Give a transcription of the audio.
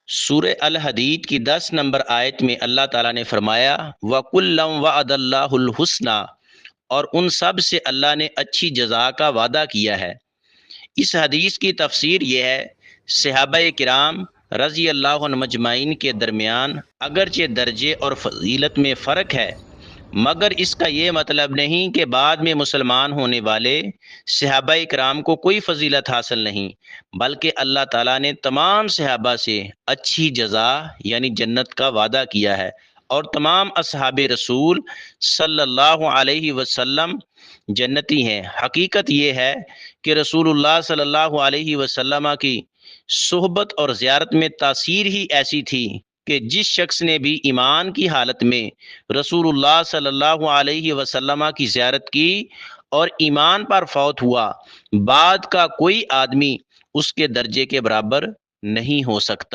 سورہ الحدید کی 10 نمبر آیت میں اللہ تعالیٰ نے فرمایا وَكُلًّا وَعَدَ اللَّهُ الْحُسْنَى، اور ان سب سے اللہ نے اچھی جزا کا وعدہ کیا ہے۔ اس حدیث کی تفسیر یہ ہے، صحابہ کرام رضی اللہ عنہ مجمعین کے درمیان اگرچہ درجے اور فضیلت میں فرق ہے، مگر اس کا یہ مطلب نہیں کہ بعد میں مسلمان ہونے والے صحابہ کرام کو کوئی فضیلت حاصل نہیں، بلکہ اللہ تعالیٰ نے تمام صحابہ سے اچھی جزا یعنی جنت کا وعدہ کیا ہے، اور تمام اصحاب رسول صلی اللہ علیہ وسلم جنتی ہیں۔ حقیقت یہ ہے کہ رسول اللہ صلی اللہ علیہ وسلم کی صحبت اور زیارت میں تاثیر ہی ایسی تھی کہ جس شخص نے بھی ایمان کی حالت میں رسول اللہ صلی اللہ علیہ وسلم کی زیارت کی اور ایمان پر فوت ہوا، بعد کا کوئی آدمی اس کے درجے کے برابر نہیں ہو سکتا۔